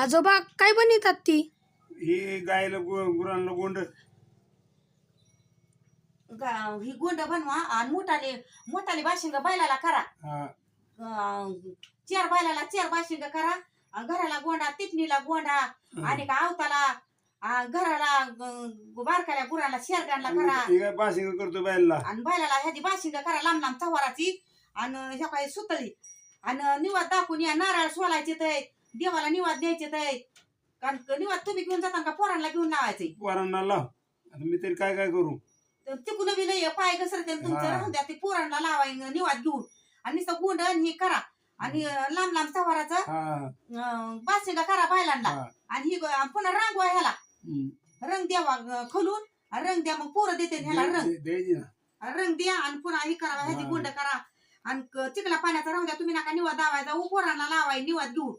आजोबा काय बनवतात ती? हे गायला गुरांना गोंड ही गोंड बनवा आणि मोठाले बाशिंग बैलाला करा. हा. चार बैलाला चार बाशिंग करा. घराला गोंडा, तिपणीला गोंडा आणि का आवताला घराला बारकाल्या गुराला शेरगानला करा. हे काय पासिंग करतो बायला आणि बैलाला ह्याची बाशिंग करा लांब लांब चव्हाराची आणि ह्या काही सुतळी आणि निवाद दाखवून या. नारळ सोलायचे ते देवाला निवाद द्यायचे ते. कारण निवाद तुम्ही घेऊन जाता का पोरांना घेऊन लावायचे? पोरांना लाव. आता मी तरी काय काय करू? तिकून बी नाही पाय घसरते तुमचं राहून द्या. ते पोरांना लावाय निवाद घेऊन आणि नुसतं गुंड हे करा आणि लांब लांब चव्हाराचं बाशिंग करा बैलांना. आणि ही पुन्हा रांगवा ह्याला रंग द्यावा खोलून. रंग द्या मग पोरं देते ह्याला द्यायची ना. रंग द्या आणि पुन्हा हे करा ह्याची गुंड करा आणि चिकला पाण्याचा राहून द्या. तुम्ही नका निवाद लावायचा पोरांना लावाय निवाद घेऊन.